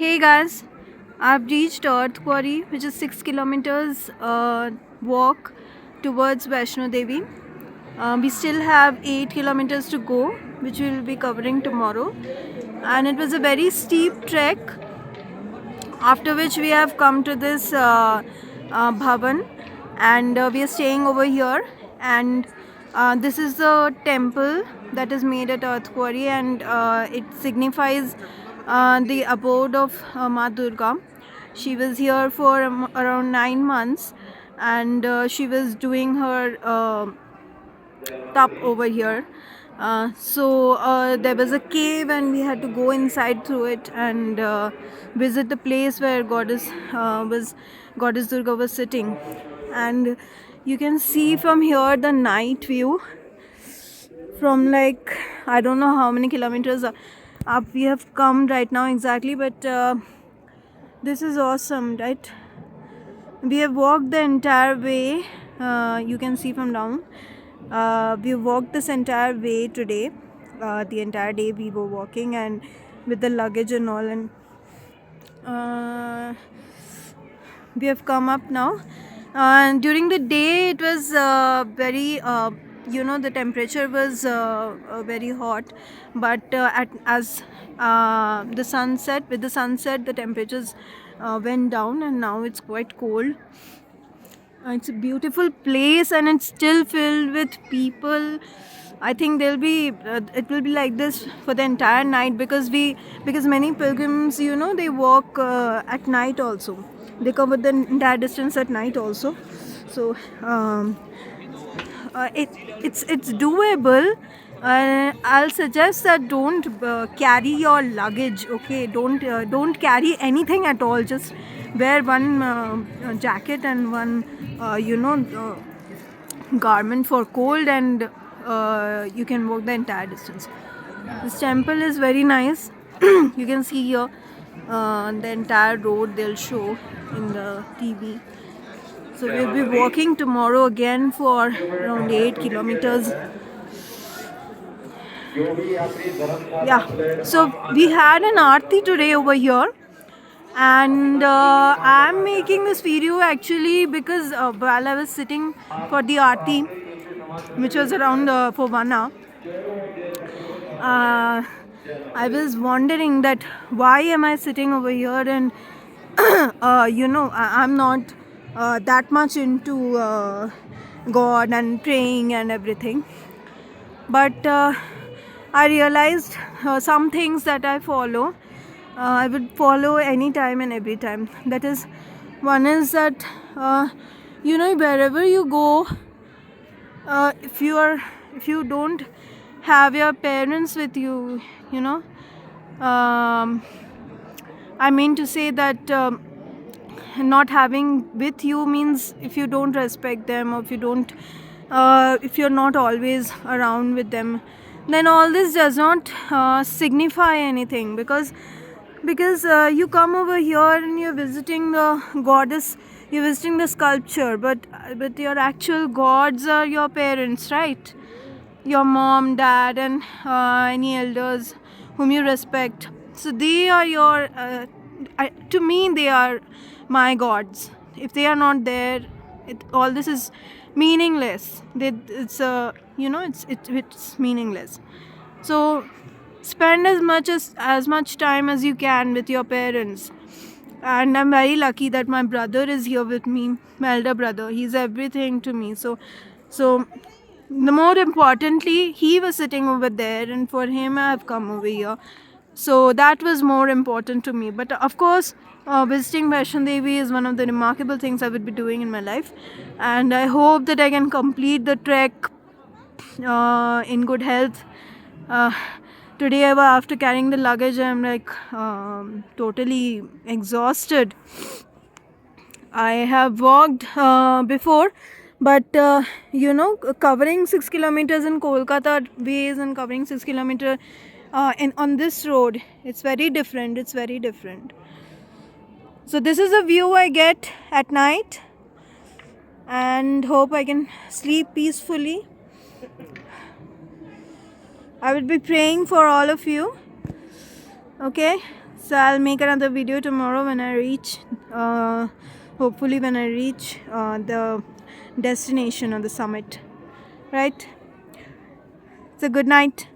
Hey guys, I've reached Earth Quarry, which is 6 kilometers walk towards Vaishno Devi. We still have 8 kilometers to go, which we'll be covering tomorrow. And it was a very steep trek, after which we have come to this bhavan, and we are staying over here. And this is the temple that is made at Earth Quarry, and it signifies the abode of Ma Durga. She was here for around 9 months, and she was doing her tap over here. So there was a cave, and we had to go inside through it and visit the place where Goddess Durga was sitting. And you can see from here the night view from, like, I don't know how many kilometers up we have come right now exactly, but this is awesome, right? We have walked the entire way. You can see from down. We walked this entire way today. The entire day we were walking, and with the luggage and all, and we have come up now. And during the day it was very the temperature was very hot, but as the sunset, with the sunset, the temperatures went down, and now it's quite cold. It's a beautiful place, and it's still filled with people. I think it will be like this for the entire night, because many pilgrims, they walk at night also. They cover the entire distance at night also. So it's doable. I'll suggest that don't carry your luggage. Okay, don't carry anything at all. Just wear one jacket and one garment for cold, and you can walk the entire distance. This temple is very nice. You can see here the entire road they'll show in the TV. So we'll be walking tomorrow again for around 8 kilometers. Yeah, so we had an aarti today over here, and I'm making this video actually because while I was sitting for the aarti, which was around for 1 hour, I was wondering that why am I sitting over here, and I'm not that much into God and praying and everything, but I realized some things that I follow, I would follow any time and every time. That is, one is that wherever you go, if you don't have your parents with you, I mean to say that not having with you means if you don't respect them, or if you're not always around with them, then all this does not signify anything, because you come over here and you're visiting the goddess, you're visiting the sculpture, but your actual gods are your parents, right? Your mom, dad, and any elders whom you respect. So they are your to me, they are my gods. If they are not there, all this is meaningless. It's meaningless. So spend as much time as you can with your parents. And I'm very lucky that my brother is here with me, my elder brother. He's everything to me. So the more importantly, he was sitting over there, and for him I have come over here. So that was more important to me. But of course, visiting Vaishno Devi is one of the remarkable things I would be doing in my life, and I hope that I can complete the trek in good health. Today, after carrying the luggage, I'm like totally exhausted. I have walked before, but covering 6 kilometers in Kolkata ways and covering 6 kilometers on this road, it's very different. It's very different. So this is a view I get at night, and hope I can sleep peacefully. I will be praying for all of you. Okay, So I'll make another video tomorrow when I reach, hopefully when I reach the destination or the summit, right? So good night.